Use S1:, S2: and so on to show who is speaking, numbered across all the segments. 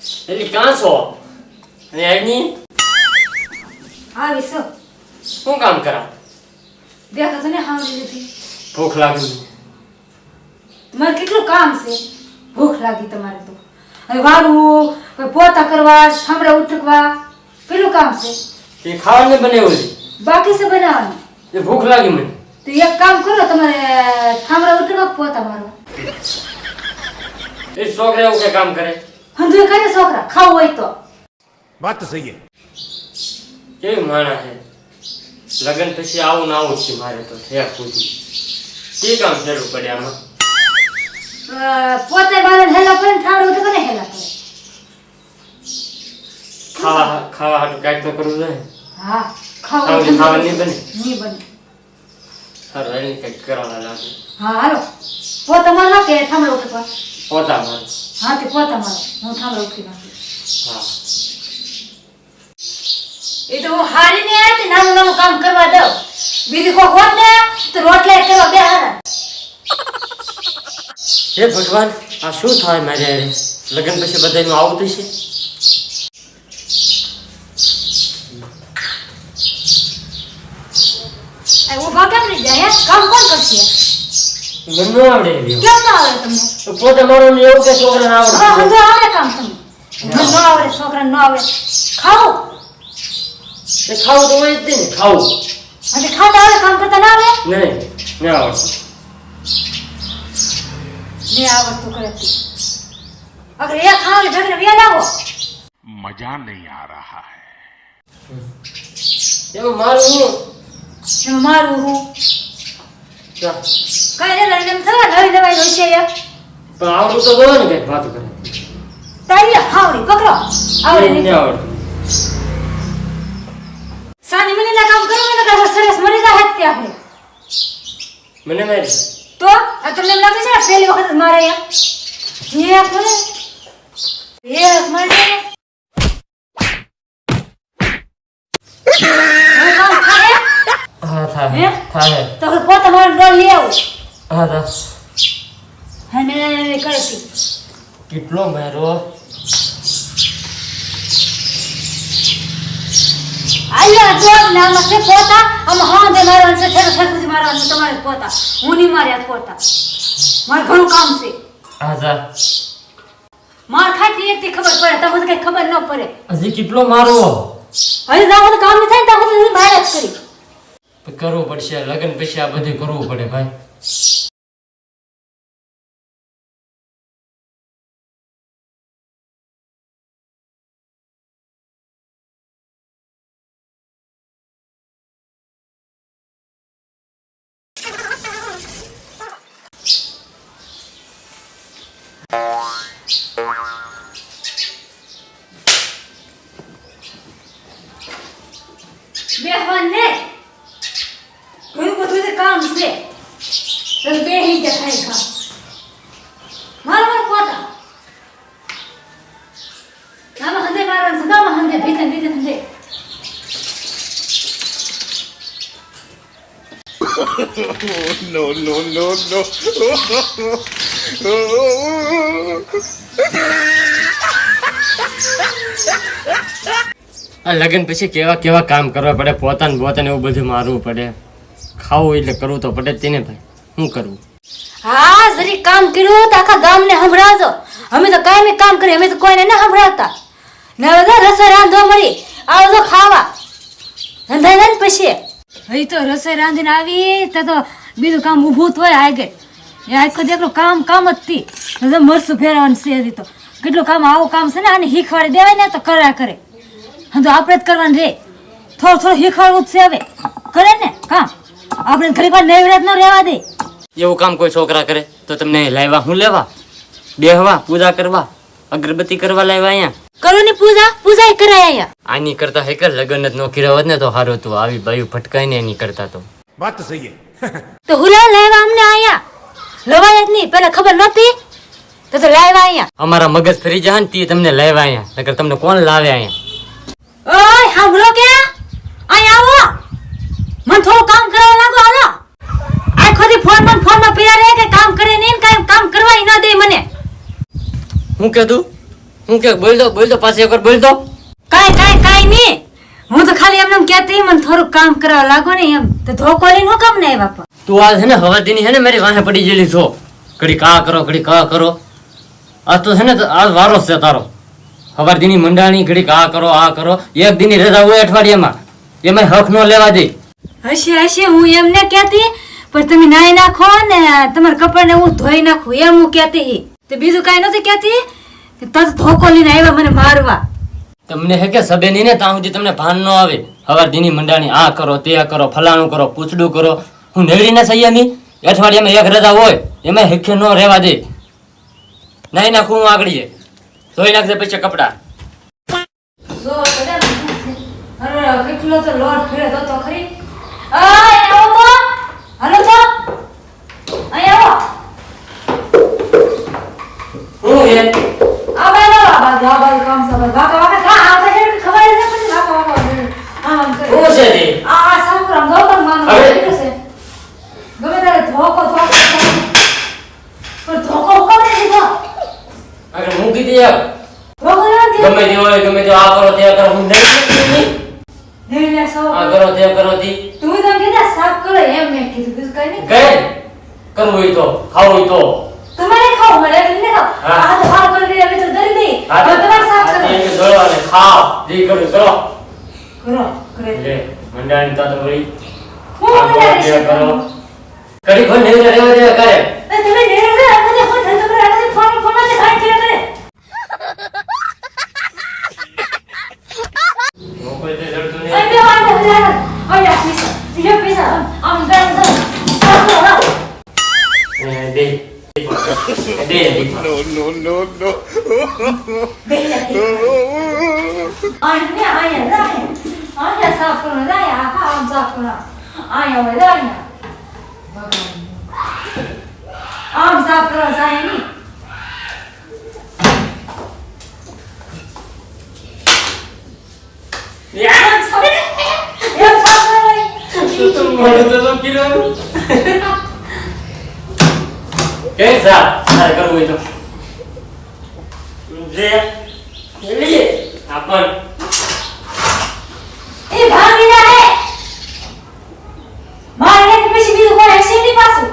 S1: એટલે ક્યાં છો? અને આજની
S2: આવી છો
S1: શું કામ કરા?
S2: દેખા તને હાવડી નથી
S1: ભૂખ લાગી.
S2: તમારે કેટલું કામ છે. ભૂખ લાગી તમારે તો હવે વાળવું પોતા કરવા ઠામડા ઉઠકવા કેટલું કામ છે.
S1: તે ખાવાને બનાવ્યું છે.
S2: બાકી છે બનાવવાનું.
S1: એ ભૂખ લાગી મને.
S2: તો એક કામ કરો તમારે ઠામડા ઉઠકવા પોતા મારવા.
S1: એ છોકરા એવું કે કામ કરે?
S2: હંધુએ કરે છોકરા ખાવું હોય તો.
S3: बात तो सही है.
S1: કેવી માણા છે. લગન પછી આવું ને આવું જ છે મારે તો થયા સુધી. તે કામ જરૂર પડે આમાં.
S2: પોતે મારે હેલા પડે ઠામડા ઉઠક ને હેલા પડે.
S1: ખાવા હાટું કાંઈક તો કરવું જોઈએ.
S2: હા ખાવું
S1: ખાવા નહીં બને.
S2: નહીં બને.
S1: સારું એને કંઈક કરવા લાગે.
S2: હા હાલો પોતા મારવા કે ઠામડા ઉઠકવા?
S1: પોતા મારે.
S2: હા તે પોતા મારો હું ઠામડા ઉઠકી નાખું.
S1: હા
S2: એ તો હું હારી ને આવી નાનું નાનું કામ કરવા દઉં. બીજું કોઈ હોત ને તો રોટલા કરવા બેહારા.
S1: હે ભગવાન, આ શું થાય મારે હારે? લગન પછી બધાનું આવું થશે?
S2: આ ઊભા કેમ નહીં જાય? કામ કોણ કરશે?
S1: મને ન આવડે એવું.
S2: કેમ ના આવડે તમને?
S1: તો પોતે મારો ને એવું કે છોકરાને આવડે.
S2: હા હંધો આવડે કામ તમને. મને ન આવડે છોકરાને ન આવડે. ખાઓ
S1: એ ખાવું તો હોય જ નહીં ને. ખાવું
S2: અને ખાતા આવડે કામ કરતા ના આવડે?
S1: નહીં આવડતું.
S2: ને આવડતું કરે તું. અગર એ ખાવાને ભેગને વ્યાજ આવો.
S3: मजा नहीं आ रहा है.
S1: એમાં મારું હું
S2: એમાં મારું હું
S1: જા.
S2: કઈ ને લઈને એમ થવા નવી દવાઈ હોય છે એક
S1: પણ આવડું તો ગયો ને કઈક વાત કરે.
S2: તારી ખાવડી પકડો આવડે
S1: નહીં
S2: નહીં.
S1: આવડતું.
S2: સાની મને ના કામ કરો ને તો સરસ મરી જાય હત્યા આપણે.
S1: મને મારી
S2: તો આ તમને એમ લાગે છે ને પહેલી વખત જ મારે એક મળે હવે કામ થાય
S1: હા
S2: હે?
S1: થાય
S2: તો હવે પોતા મારે ડોલ લઈ આવું.
S1: હા થા.
S2: અને કરે છે
S1: કેટલો મારો
S2: આયા ડોલ ને આમાં છે પોતા આમાં હાંધે મારવાનું છે ઠેર ઠેર મારવાનું છે તમારે પોતા. હું નહીં માર્યા પોતા. મારે ઘણું કામ છે.
S1: હા થા.
S2: માર ખાતી એકથી ખબર પડે તો કઈ ખબર ન પડે.
S1: હજી કેટલો મારો
S2: હવે જાવ તો કામ નહીં થાય તો હું બહાર જ કરી.
S1: કરવું પડશે. લગન પછી આ બધું કરવું પડે ભાઈ.
S2: બેહવાન ને ઘણું બધું જે કામ છે તો બેહી જ થાય કામ. મારો પોતા આમાં હંધે મારવાનું છે. આમાં હંધે ભીતર હંધે.
S3: No, no, no, no.
S1: આ લગન પછી કેવા કેવા કામ કરવા પડે. પોતાને એવું બધું મારવું પડે. ખાવું એટલે કરવું તો પડે જ તેને ભાઈ. શું કરવું?
S2: હા જરી કામ કર્યું તો આખા ગામને સંભળાવજો. અમે તો કાયમી કામ કરીએ. અમે તો કોઈને ના સંભળાવતા. ને બધા રસોઈ રાંધવા મળી આવજો ખાવા. રંધાઈ ને પછી હવે તો રસોઈ રાંધીને આવી તો બીજું કામ ઊભું જ હોય આગળ. એ આખો દેખલો કામ જ થી મરસું ફેરવાનું છે. હજી તો કેટલું કામ આવું કામ છે ને આને શીખવાડી દેવાય ને તો કર્યા કરે. હા તો આપણે જ કરવાનું રે. થોડું શીખવાડવું જ છે હવે. કરે ને કામ આપણે ઘણી વાર નૈવરાત ન રહેવા દે.
S1: એવું કામ કોઈ છોકરા કરે તો તમને લાવ્યા હું લેવા? બેહવા, પૂજા કરવા, અગરબત્તી કરવા લાવ્યા અહીંયા?
S2: કરો ને પૂજા કરાય અહીંયા.
S1: આની કરતા હેકર લગન જ ન કર્યા હોત ને તો સારું હતું. આવી બાયું ફટકાઈ ને એની કરતા તો.
S3: बात तो सही है.
S2: તો હુલા લાવ્યા અમને અહીંયા. લવાય જ નહીં પેલા ખબર નહોતી તો લાવ્યા અહીંયા.
S1: અમારા મગજ ફરી જાય ને તે તમને લાવ્યા અહીંયા. નકર તમને કોણ લાવે અહીંયા?
S2: ઓય સાંભળો કે અહીંયા આવો. મને થોડું કામ કરવા લાગો. હાલો આખો દી ફોનમાં પડ્યા રહે કે કામ કરે નહીં કામ કરવા ન દે મને.
S1: હું કીધું? હું કે બોલ દો પાછી એકવાર બોલ દો.
S2: કાઈ નહીં. હું તો ખાલી એમને એમ કહેતી મને થોડું કામ કરવા લાગો ને એમ તો ધોકો લઈને હું કામ નહીં બાપા.
S1: તું આજ છે ને હવાદીની છે ને મારી વાહે પડી ગયેલી છો. ઘડી કા કરો ઘડી કા કરો. આજ તો છે ને આજ વારો છે તારો. હવાદીની મંડાણી ઘડી આ કરો એક દીની રજા હોય અઠવાડિયામાં એમાં હક નો લેવા દે.
S2: હશે હું એમ ને કહેતી પણ તમે નાઈ નાખો ને તમારા કપડાને હું ધોઈ નાખું એમ હું કહેતી. તો બીજું કાંઈ નથી કહેતી કે તરત ધોકો લઈને આવ્યા મને મારવા.
S1: તમને હે કે સબેની ને ત્યાં સુધી તમને ભાન ન આવે. હવાદીની મંડાણી આ કરો તે કરો ફલાણું કરો પૂછડું કરો. હું નેવડી ના સૈયામી અઠવાડિયામાં એક રજા હોય એમાં હેખે ન રહેવા દે. નાઈ નાખું હું આગળીએ ધોઈ નાખજે પછી કપડા.
S2: જો અરે કેટલો તો લોટ ફેરે તો ખરી. આવો તો હાલો તો અહીં આવો.
S1: હું હે
S2: આ બાજુ કામ સબર વાકા કા આવતા છે ખબર છે પછી વાકા આમ કરે.
S1: હું છે તે
S2: આ સંક્રમ ગૌતમ માનો કેટલો છે ગમે તારે ધોકો પણ ધોકો કોને દીધો.
S1: અરે હું કીધી યાર
S2: ધોકો નથી
S1: ગમે તે હોય ગમે તે આ કરો તે કરો હું નહીં
S2: નહીં લે સૌ
S1: આ કરો તે કરો તી
S2: તું તો કીધા સાફ કરો એમ મેં કીધું બીજું કઈ નહીં.
S1: ગઈ કરવું હોય તો ખાવું હોય તો
S2: તમારે ખાવ મળે એટલે ને ખાવ.
S1: હા.
S2: આ તો ભાવ કરી દે તો દરી દે હવે તમારે સાફ કરો
S1: દળવાને ખાવ જી કરો કરો
S2: કરો કરે
S1: લે મંડાણી તા તો વળી
S2: હું મને
S1: કરો કડી ફોન નહીં રહેવા દે કરે
S2: તમે નેરે રે મને ફોન ધંધો કરે આ ફોન માં છે ખાઈ કે કરે
S1: મોકલ તે જડતું નહીં
S2: અરે વાંધો નહીં અરે પૈસા આમ ગામ સાફ કરો
S1: દે
S3: No.
S2: આયા સાફ કરો જાય આમ સાફ કરો આયા હોય જાય આમ સાફ કરો જાય ની
S1: कैसा सारे करવું હોય તો જે લીએ આપણ
S2: એ ભાગી ના હે મારે કે પછી બીજું કોઈ હશે નહીં પાછું.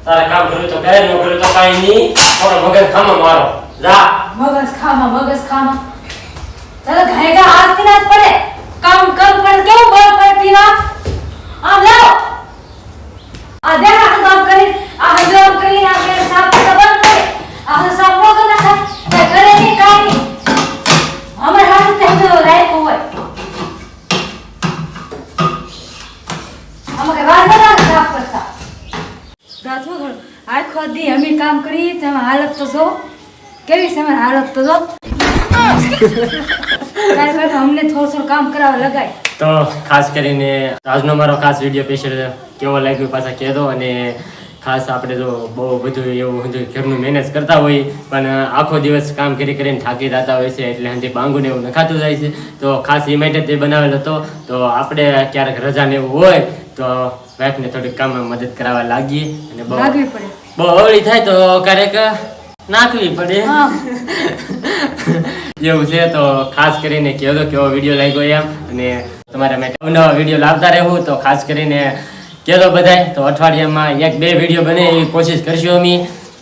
S1: તારે કામ કર્યું તો કરે ન કર્યું તો કાઈ નહીં થોડો મગજ ખામાં મારો જા
S2: મગજ ખામાં તારે ઘાયગા હાથ ના પડે કામ કર પણ કેવું બળ પડતી ના આમ લાવો આ દેખા તો કામ કરી આ હજાર કરી આ કે સાફ કરતા બંધ કરે આ તો સાફ નો કરતા કઈ કરે નહીં કાઈ નહીં અમાર હાથ તે તો રાખ્યો હોય અમારે વાર ના સાફ કરતા દાદુ આખો દી અમે કામ કરી તમે હાલત તો જો કેવી છે અમારી હાલત તો જો અમને થોડું કામ કરાવવા લગાય.
S1: તો ખાસ કરીને આજનો મારો ખાસ વિડીયો સ્પેશિયલ કેવો લાગ્યો પાછા કહેજો. અને ખાસ આપણે જો બહુ બધું એવું ઘરનું મહેનત કરતા હોઈએ પણ આખો દિવસ કામ કરીને થાકી જતા હોય છે એટલે હંધી બાંગુને એવું નખાતું જાય છે. તો ખાસ એ માટે તે બનાવેલો હતો. તો આપણે ક્યારેક રજા ને એવું હોય તો વાઈફને થોડીક કામમાં મદદ કરાવવા લાગીએ અને બહુ અવળી થાય તો ક્યારેક નાખવી પડે એવું છે. તો ખાસ કરીને કહેજો કેવો વિડીયો લાગ્યો એમ અને તમારા માટે નવા વિડીયો લાવતા રહેવું. તો ખાસ કરીને કહેજો બધાય. તો અઠવાડિયામાં 1-2 વિડીયો બને એવી કોશિશ કરશું અમે.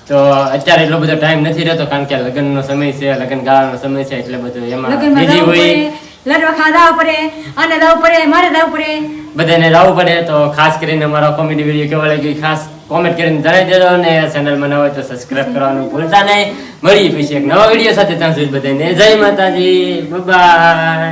S1: તો અત્યારે એટલો બધો ટાઈમ નથી રહેતો કારણ કે લગ્નનો સમય છે લગ્ન ગાળાનો સમય છે એટલે બધું એમાં બીજી હોય
S2: લડવા ખાવા પડે અને જવું પડે મારે જવું પડે
S1: બધાને જવું પડે. તો ખાસ કરીને અમારો કોમેડી વિડીયો કેવો લાગ્યો ખાસ કોમેન્ટ કરીને જણાવી દેજો અને ચેનલમાં ન હોય તો સબસ્ક્રાઇબ કરવાનું ભૂલતા નહીં. મળીએ પછી એક નવા વિડીયો સાથે ત્યાં સુધી બધાને જય માતાજી બાય.